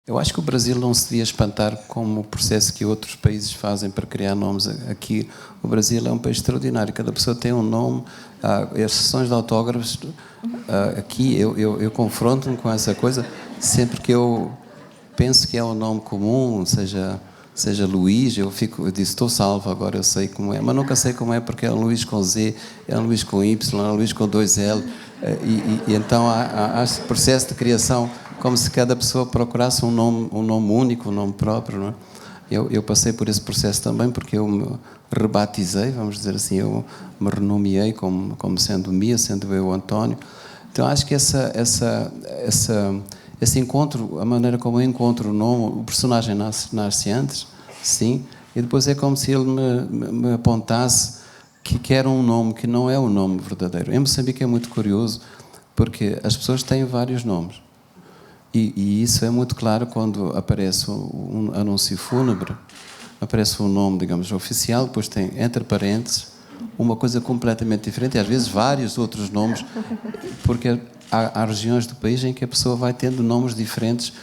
Eu acho que o Brasil não se devia espantar com o processo que outros países fazem para criar nomes. Aqui, o Brasil é um país extraordinário. Cada pessoa tem um nome. As sessões de autógrafos, aqui eu confronto-me com essa coisa sempre que eu penso que é um nome comum, seja Luís, eu disse, estou salvo, agora eu sei como é, mas nunca sei como é, porque é um Luís com Z, é um Luís com Y, é um Luís com 2L, e então há esse processo de criação, como se cada pessoa procurasse um nome único, um nome próprio, não é? Eu passei por esse processo também, porque eu me rebatizei, vamos dizer assim, eu me renomeei como sendo Mia, sendo eu António. Então acho que esse encontro, a maneira como eu encontro o nome, o personagem nasce antes, sim, e depois é como se ele me apontasse que era um nome que não é o nome verdadeiro. Em Moçambique é muito curioso, porque as pessoas têm vários nomes. E isso é muito claro quando aparece um anúncio fúnebre, aparece um nome, digamos, oficial, depois tem, entre parênteses, uma coisa completamente diferente, e às vezes vários outros nomes, porque há regiões do país em que a pessoa vai tendo nomes diferentes,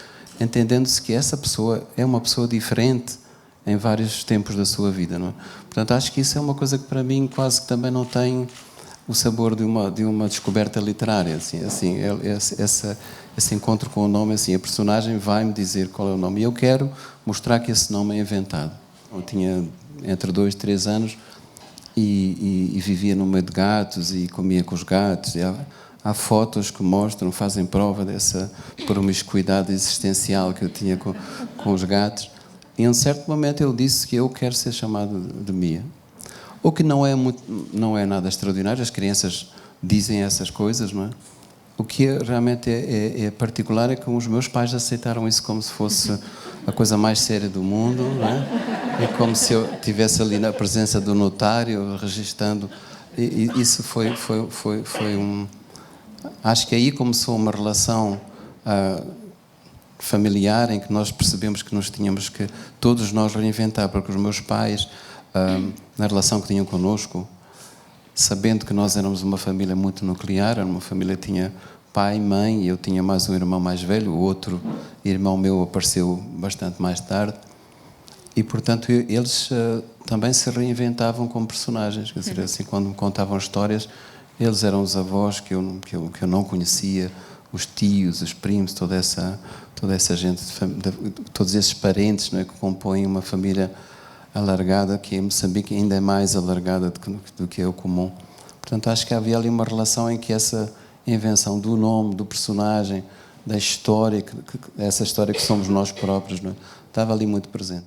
entendendo-se que essa pessoa é uma pessoa diferente em vários tempos da sua vida, não é? Portanto, acho que isso é uma coisa que para mim quase que também não tem o sabor de uma descoberta literária, esse encontro com o nome, assim, a personagem vai-me dizer qual é o nome, e eu quero mostrar que esse nome é inventado. Eu tinha entre 2 e 3 anos e vivia no meio de gatos e comia com os gatos, e há fotos que mostram, fazem prova dessa promiscuidade existencial que eu tinha com os gatos, e em um certo momento eu disse que eu quero ser chamado de Mia. O que não é nada extraordinário, as crianças dizem essas coisas, não é? O que realmente é particular é que os meus pais aceitaram isso como se fosse a coisa mais séria do mundo, não é? É como se eu estivesse ali na presença do notário, registando. E isso foi Acho que aí começou uma relação familiar em que nós percebemos que todos nós reinventar, porque os meus pais, na relação que tinham connosco, sabendo que nós éramos uma família muito nuclear, era uma família que tinha pai, mãe, e eu tinha mais um irmão mais velho, o outro irmão meu apareceu bastante mais tarde, e portanto eles também se reinventavam como personagens, quer dizer, assim, quando me contavam histórias, eles eram os avós que eu não conhecia, os tios, os primos, toda essa gente, todos esses parentes, não é, que compõem uma família alargada, que em Moçambique ainda é mais alargada do que é o comum. Portanto, acho que havia ali uma relação em que essa invenção do nome, do personagem, da história, essa história que somos nós próprios, não é, estava ali muito presente.